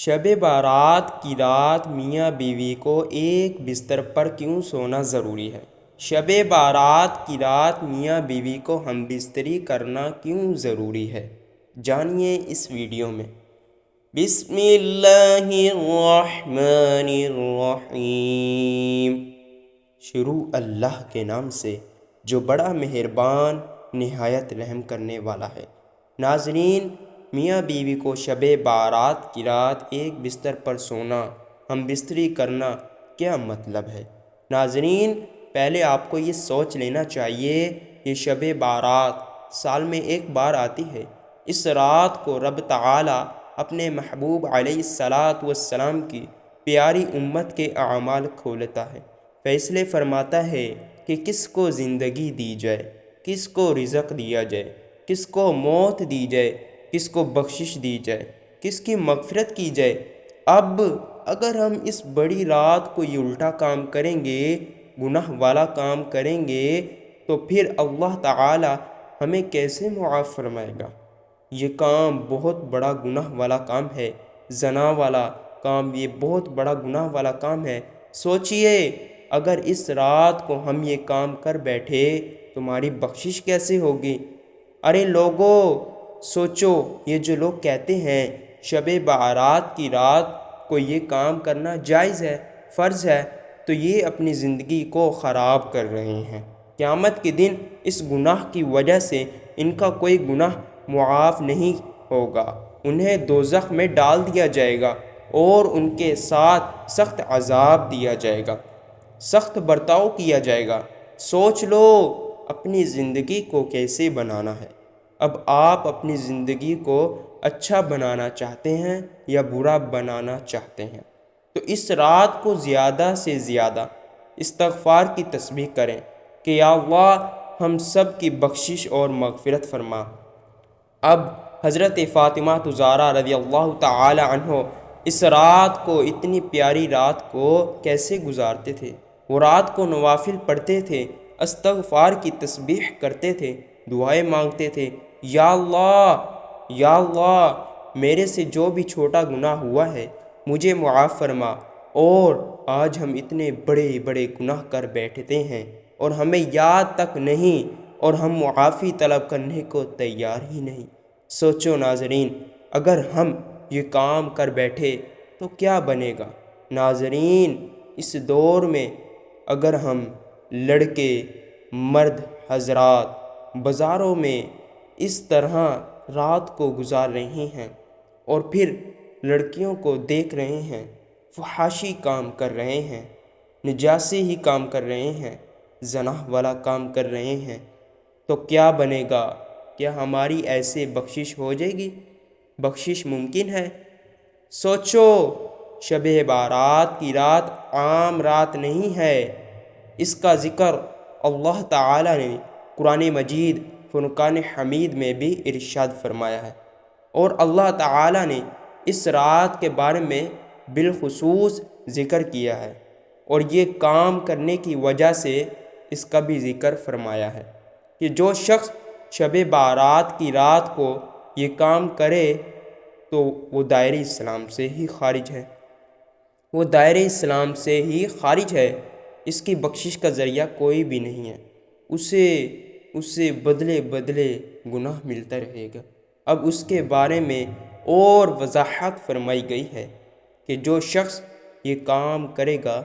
شب بارات کی رات میاں بیوی کو ایک بستر پر کیوں سونا ضروری ہے؟ شب بارات کی رات میاں بیوی کو ہم بستری کرنا کیوں ضروری ہے؟ جانیے اس ویڈیو میں۔ بسم اللہ الرحمن الرحیم۔ شروع اللہ کے نام سے جو بڑا مہربان نہایت رحم کرنے والا ہے۔ ناظرین، میاں بیوی کو شب بارات کی رات ایک بستر پر سونا، ہم بستری کرنا کیا مطلب ہے؟ ناظرین، پہلے آپ کو یہ سوچ لینا چاہیے کہ شب بارات سال میں ایک بار آتی ہے۔ اس رات کو رب تعالی اپنے محبوب علیہ السلام کی پیاری امت کے اعمال کھولتا ہے، فیصلے فرماتا ہے کہ کس کو زندگی دی جائے، کس کو رزق دیا جائے، کس کو موت دی جائے، کس کو بخشش دی جائے، کس کی مغفرت کی جائے۔ اب اگر ہم اس بڑی رات کو یہ الٹا کام کریں گے، گناہ والا کام کریں گے، تو پھر اللہ تعالی ہمیں کیسے معاف فرمائے گا؟ یہ کام بہت بڑا گناہ والا کام ہے، زنا والا کام، یہ بہت بڑا گناہ والا کام ہے۔ سوچئے اگر اس رات کو ہم یہ کام کر بیٹھے تمہاری بخشش کیسے ہوگی؟ ارے لوگوں، سوچو، یہ جو لوگ کہتے ہیں شب بارات کی رات کو یہ کام کرنا جائز ہے، فرض ہے، تو یہ اپنی زندگی کو خراب کر رہے ہیں۔ قیامت کے دن اس گناہ کی وجہ سے ان کا کوئی گناہ معاف نہیں ہوگا، انہیں دوزخ میں ڈال دیا جائے گا اور ان کے ساتھ سخت عذاب دیا جائے گا، سخت برتاؤ کیا جائے گا۔ سوچ لو اپنی زندگی کو کیسے بنانا ہے۔ اب آپ اپنی زندگی کو اچھا بنانا چاہتے ہیں یا برا بنانا چاہتے ہیں؟ تو اس رات کو زیادہ سے زیادہ استغفار کی تسبیح کریں کہ یا اللہ ہم سب کی بخشش اور مغفرت فرما۔ اب حضرت فاطمہ زہرا رضی اللہ تعالی عنہ اس رات کو، اتنی پیاری رات کو کیسے گزارتے تھے؟ وہ رات کو نوافل پڑھتے تھے، استغفار کی تسبیح کرتے تھے، دعائیں مانگتے تھے، یا اللہ میرے سے جو بھی چھوٹا گناہ ہوا ہے مجھے معاف فرما۔ اور آج ہم اتنے بڑے بڑے گناہ کر بیٹھتے ہیں اور ہمیں یاد تک نہیں، اور ہم معافی طلب کرنے کو تیار ہی نہیں۔ سوچو ناظرین، اگر ہم یہ کام کر بیٹھے تو کیا بنے گا؟ ناظرین، اس دور میں اگر ہم لڑکے، مرد حضرات بازاروں میں اس طرح رات کو گزار رہے ہیں اور پھر لڑکیوں کو دیکھ رہے ہیں، فحاشی کام کر رہے ہیں، نجاسی ہی کام کر رہے ہیں، زنا والا کام کر رہے ہیں، تو کیا بنے گا؟ کیا ہماری ایسے بخشش ہو جائے گی؟ بخشش ممکن ہے؟ سوچو، شب بارات کی رات عام رات نہیں ہے، اس کا ذکر اللہ تعالی نے قرآن مجید فرقان حمید میں بھی ارشاد فرمایا ہے، اور اللہ تعالی نے اس رات کے بارے میں بالخصوص ذکر کیا ہے، اور یہ کام کرنے کی وجہ سے اس کا بھی ذکر فرمایا ہے کہ جو شخص شب بارات کی رات کو یہ کام کرے تو وہ دائرہ اسلام سے ہی خارج ہے، وہ دائرہ اسلام سے ہی خارج ہے، اس کی بخشش کا ذریعہ کوئی بھی نہیں ہے، اسے بدلے بدلے گناہ ملتا رہے گا۔ اب اس کے بارے میں اور وضاحت فرمائی گئی ہے کہ جو شخص یہ کام کرے گا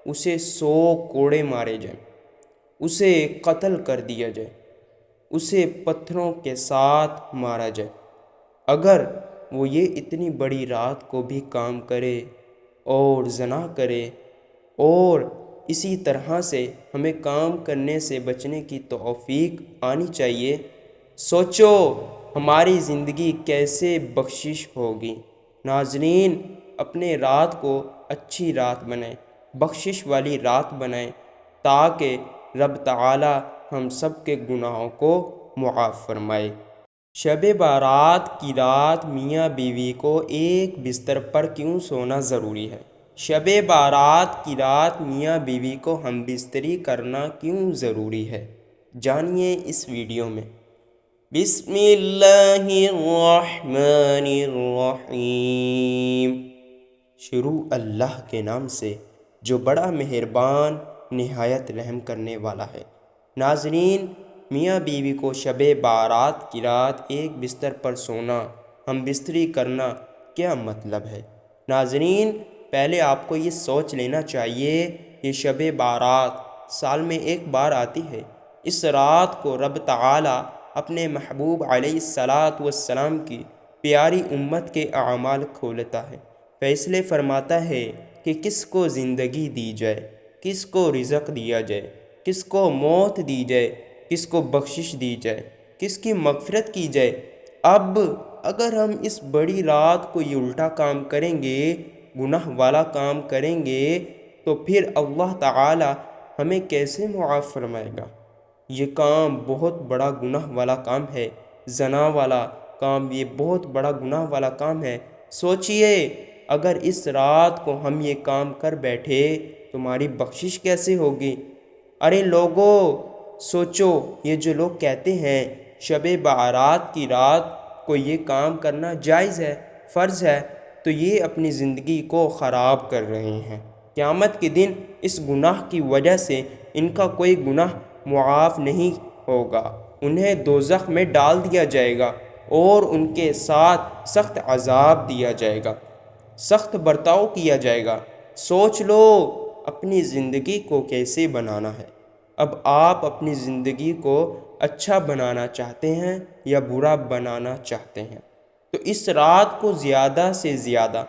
اسے 100 کوڑے مارے جائیں، اسے قتل کر دیا جائے، اسے پتھروں کے ساتھ مارا جائے۔ اگر وہ یہ اتنی بڑی رات کو بھی کام کرے اور زنا کرے، اور اسی طرح سے ہمیں کام کرنے سے بچنے کی توفیق آنی چاہیے۔ سوچو ہماری زندگی کیسے بخشش ہوگی؟ ناظرین، اپنے رات کو اچھی رات بنائیں، بخشش والی رات بنائیں، تاکہ رب تعالی ہم سب کے گناہوں کو معاف فرمائے۔ شب بارات کی رات میاں بیوی کو ایک بستر پر کیوں سونا ضروری ہے؟ شب بارات کی رات میاں بیوی کو ہم بستری کرنا کیوں ضروری ہے؟ جانیے اس ویڈیو میں۔ بسم اللہ الرحمن الرحیم۔ شروع اللہ کے نام سے جو بڑا مہربان نہایت رحم کرنے والا ہے۔ ناظرین، میاں بیوی کو شب بارات کی رات ایک بستر پر سونا، ہم بستری کرنا، کیا مطلب ہے؟ ناظرین، پہلے آپ کو یہ سوچ لینا چاہیے، یہ شب بارات سال میں ایک بار آتی ہے۔ اس رات کو رب تعالی اپنے محبوب علیہ الصلاۃ والسلام کی پیاری امت کے اعمال کھولتا ہے، فیصلے فرماتا ہے کہ کس کو زندگی دی جائے، کس کو رزق دیا جائے، کس کو موت دی جائے، کس کو بخشش دی جائے، کس کی مغفرت کی جائے۔ اب اگر ہم اس بڑی رات کو یہ الٹا کام کریں گے، گناہ والا کام کریں گے، تو پھر اللہ تعالی ہمیں کیسے معاف فرمائے گا؟ یہ کام بہت بڑا گناہ والا کام ہے، زنا والا کام، یہ بہت بڑا گناہ والا کام ہے۔ سوچئے، اگر اس رات کو ہم یہ کام کر بیٹھے، تمہاری بخشش کیسے ہوگی؟ ارے لوگو، سوچو، یہ جو لوگ کہتے ہیں شب بارات کی رات کو یہ کام کرنا جائز ہے، فرض ہے، تو یہ اپنی زندگی کو خراب کر رہے ہیں۔ قیامت کے دن اس گناہ کی وجہ سے ان کا کوئی گناہ معاف نہیں ہوگا، انہیں دوزخ میں ڈال دیا جائے گا اور ان کے ساتھ سخت عذاب دیا جائے گا، سخت برتاؤ کیا جائے گا۔ سوچ لو اپنی زندگی کو کیسے بنانا ہے۔ اب آپ اپنی زندگی کو اچھا بنانا چاہتے ہیں یا برا بنانا چاہتے ہیں؟ تو اس رات کو زیادہ سے زیادہ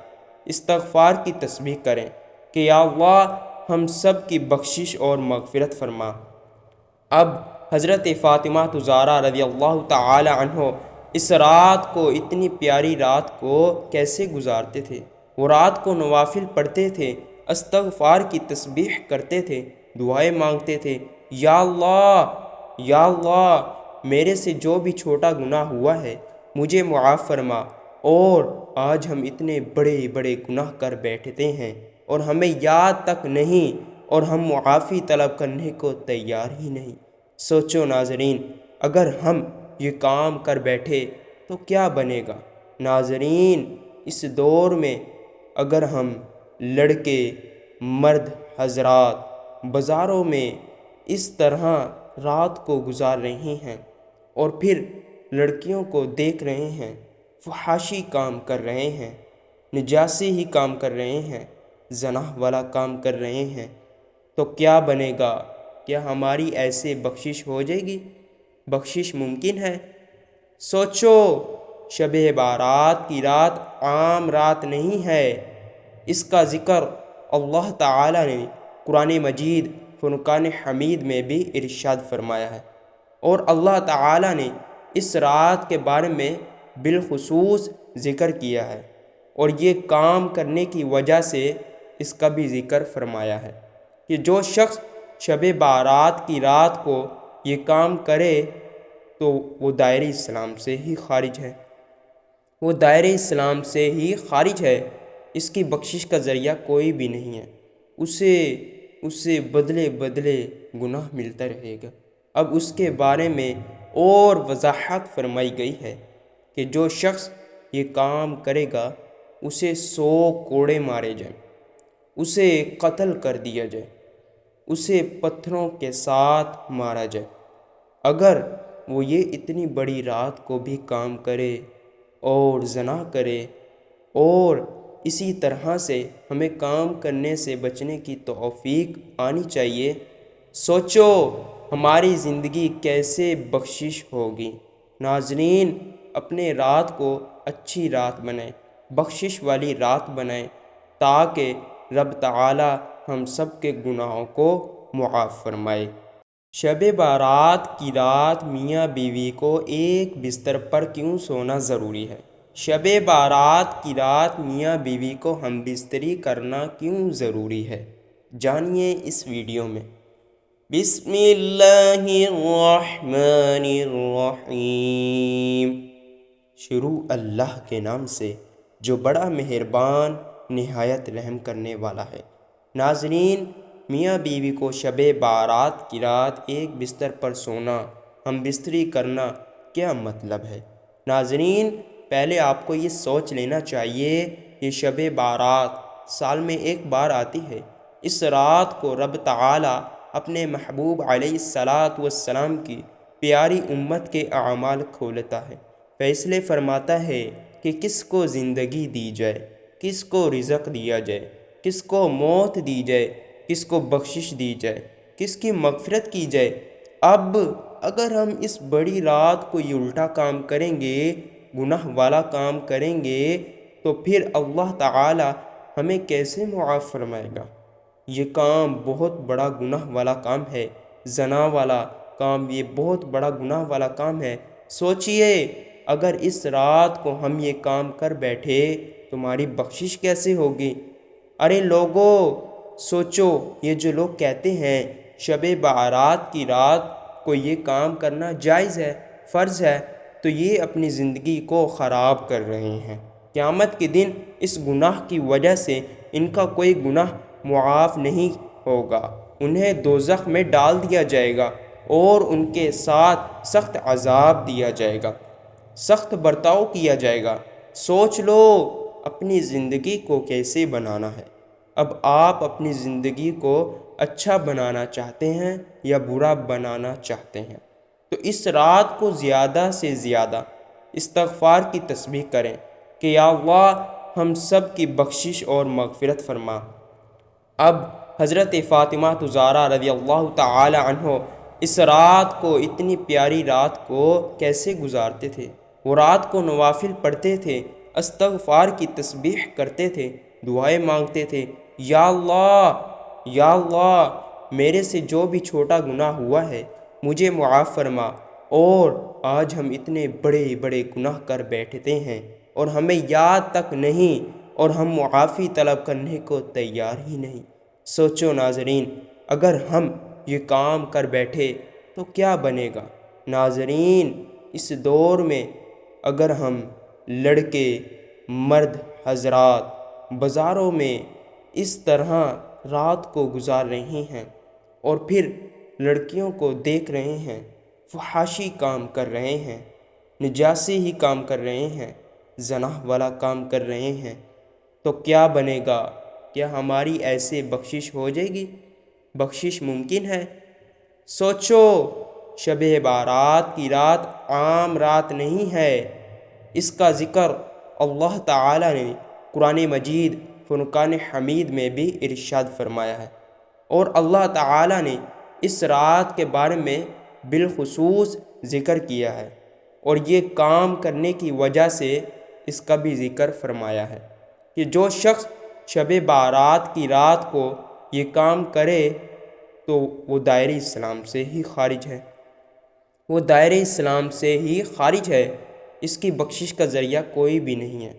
استغفار کی تسبیح کریں کہ یا اللہ ہم سب کی بخشش اور مغفرت فرما۔ اب حضرت فاطمہ زہرا رضی اللہ تعالی عنہ اس رات کو، اتنی پیاری رات کو کیسے گزارتے تھے؟ وہ رات کو نوافل پڑھتے تھے، استغفار کی تسبیح کرتے تھے، دعائیں مانگتے تھے، یا اللہ میرے سے جو بھی چھوٹا گناہ ہوا ہے مجھے معاف فرما، اور آج ہم اتنے بڑے بڑے گناہ کر بیٹھتے ہیں اور ہمیں یاد تک نہیں، اور ہم معافی طلب کرنے کو تیار ہی نہیں۔ سوچو ناظرین، اگر ہم یہ کام کر بیٹھے تو کیا بنے گا؟ ناظرین، اس دور میں اگر ہم لڑکے، مرد حضرات بازاروں میں اس طرح رات کو گزار رہے ہیں اور پھر لڑکیوں کو دیکھ رہے ہیں، فحاشی کام کر رہے ہیں، نجاسی ہی کام کر رہے ہیں، زنا والا کام کر رہے ہیں، تو کیا بنے گا؟ کیا ہماری ایسے بخشش ہو جائے گی؟ بخشش ممکن ہے؟ سوچو، شب بارات کی رات عام رات نہیں ہے، اس کا ذکر اللہ تعالی نے قرآن مجید فرقان حمید میں بھی ارشاد فرمایا ہے، اور اللہ تعالی نے اس رات کے بارے میں بالخصوص ذکر کیا ہے، اور یہ کام کرنے کی وجہ سے اس کا بھی ذکر فرمایا ہے کہ جو شخص شب بارات کی رات کو یہ کام کرے تو وہ دائرہ اسلام سے ہی خارج ہے، وہ دائرہ اسلام سے ہی خارج ہے، اس کی بخشش کا ذریعہ کوئی بھی نہیں ہے، اسے بدلے بدلے گناہ ملتا رہے گا۔ اب اس کے بارے میں اور وضاحت فرمائی گئی ہے کہ جو شخص یہ کام کرے گا اسے 100 کوڑے مارے جائیں، اسے قتل کر دیا جائے، اسے پتھروں کے ساتھ مارا جائے، اگر وہ یہ اتنی بڑی رات کو بھی کام کرے اور زنا کرے۔ اور اسی طرح سے ہمیں کام کرنے سے بچنے کی توفیق آنی چاہیے۔ سوچو ہماری زندگی کیسے بخشش ہوگی۔ ناظرین، اپنے رات کو اچھی رات بنائیں، بخشش والی رات بنائیں، تاکہ رب تعالی ہم سب کے گناہوں کو معاف فرمائے۔ شب بارات کی رات میاں بیوی کو ایک بستر پر کیوں سونا ضروری ہے؟ شب بارات کی رات میاں بیوی کو ہم بستری کرنا کیوں ضروری ہے؟ جانیے اس ویڈیو میں۔ بسم اللہ الرحمن الرحیم۔ شروع اللہ کے نام سے جو بڑا مہربان نہایت رحم کرنے والا ہے۔ ناظرین، میاں بیوی کو شب بارات کی رات ایک بستر پر سونا، ہم بستری کرنا، کیا مطلب ہے؟ ناظرین، پہلے آپ کو یہ سوچ لینا چاہیے، یہ شب بارات سال میں ایک بار آتی ہے۔ اس رات کو رب تعالی اپنے محبوب علیہ الصلاۃ والسلام کی پیاری امت کے اعمال کھولتا ہے، فیصلے فرماتا ہے کہ کس کو زندگی دی جائے، کس کو رزق دیا جائے، کس کو موت دی جائے، کس کو بخشش دی جائے، کس کی مغفرت کی جائے۔ اب اگر ہم اس بڑی رات کو یہ الٹا کام کریں گے، گناہ والا کام کریں گے، تو پھر اللہ تعالی ہمیں کیسے معاف فرمائے گا؟ یہ کام بہت بڑا گناہ والا کام ہے، زنا والا کام، یہ بہت بڑا گناہ والا کام ہے۔ سوچئے اگر اس رات کو ہم یہ کام کر بیٹھے تمہاری بخشش کیسے ہوگی؟ ارے لوگو سوچو، یہ جو لوگ کہتے ہیں شب بارات کی رات کو یہ کام کرنا جائز ہے، فرض ہے، تو یہ اپنی زندگی کو خراب کر رہے ہیں۔ قیامت کے دن اس گناہ کی وجہ سے ان کا کوئی گناہ معاف نہیں ہوگا، انہیں دوزخ میں ڈال دیا جائے گا اور ان کے ساتھ سخت عذاب دیا جائے گا، سخت برتاؤ کیا جائے گا۔ سوچ لو اپنی زندگی کو کیسے بنانا ہے۔ اب آپ اپنی زندگی کو اچھا بنانا چاہتے ہیں یا برا بنانا چاہتے ہیں؟ تو اس رات کو زیادہ سے زیادہ استغفار کی تسبیح کریں کہ یا اللہ ہم سب کی بخشش اور مغفرت فرما۔ اب حضرت فاطمہ زہرا رضی اللہ تعالی عنہ اس رات کو، اتنی پیاری رات کو کیسے گزارتے تھے؟ وہ رات کو نوافل پڑھتے تھے، استغفار کی تسبیح کرتے تھے، دعائیں مانگتے تھے، یا اللہ یا اللہ میرے سے جو بھی چھوٹا گناہ ہوا ہے مجھے معاف فرما، اور آج ہم اتنے بڑے بڑے گناہ کر بیٹھتے ہیں اور ہمیں یاد تک نہیں، اور ہم معافی طلب کرنے کو تیار ہی نہیں۔ سوچو ناظرین، اگر ہم یہ کام کر بیٹھے تو کیا بنے گا؟ ناظرین، اس دور میں اگر ہم لڑکے، مرد حضرات بازاروں میں اس طرح رات کو گزار رہے ہیں اور پھر لڑکیوں کو دیکھ رہے ہیں، فحاشی کام کر رہے ہیں، نجاسی ہی کام کر رہے ہیں، زنا والا کام کر رہے ہیں، تو کیا بنے گا؟ کیا ہماری ایسے بخشش ہو جائے گی؟ بخشش ممکن ہے؟ سوچو، شب بارات کی رات عام رات نہیں ہے، اس کا ذکر اللہ تعالی نے قرآن مجید فرقان حمید میں بھی ارشاد فرمایا ہے، اور اللہ تعالی نے اس رات کے بارے میں بالخصوص ذکر کیا ہے، اور یہ کام کرنے کی وجہ سے اس کا بھی ذکر فرمایا ہے کہ جو شخص شب بارات کی رات کو یہ کام کرے تو وہ دائرہ اسلام سے ہی خارج ہے، وہ دائرہ اسلام سے ہی خارج ہے، اس کی بخشش کا ذریعہ کوئی بھی نہیں ہے،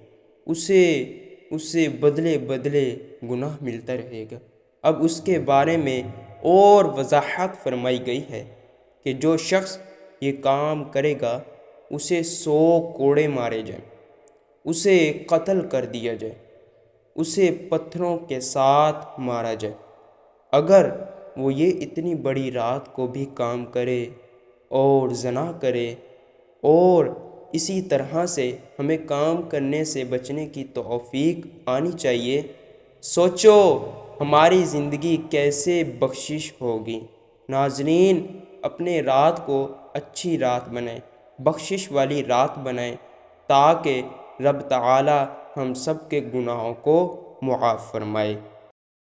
اسے بدلے بدلے گناہ ملتا رہے گا۔ اب اس کے بارے میں اور وضاحت فرمائی گئی ہے کہ جو شخص یہ کام کرے گا اسے 100 کوڑے مارے جائیں، اسے قتل کر دیا جائے، اسے پتھروں کے ساتھ مارا جائے، اگر وہ یہ اتنی بڑی رات کو بھی کام کرے اور زنا کرے۔ اور اسی طرح سے ہمیں کام کرنے سے بچنے کی توفیق آنی چاہیے۔ سوچو ہماری زندگی کیسے بخشش ہوگی۔ ناظرین، اپنے رات کو اچھی رات بنائیں، بخشش والی رات بنائیں، تاکہ رب تعالی ہم سب کے گناہوں کو معاف فرمائے۔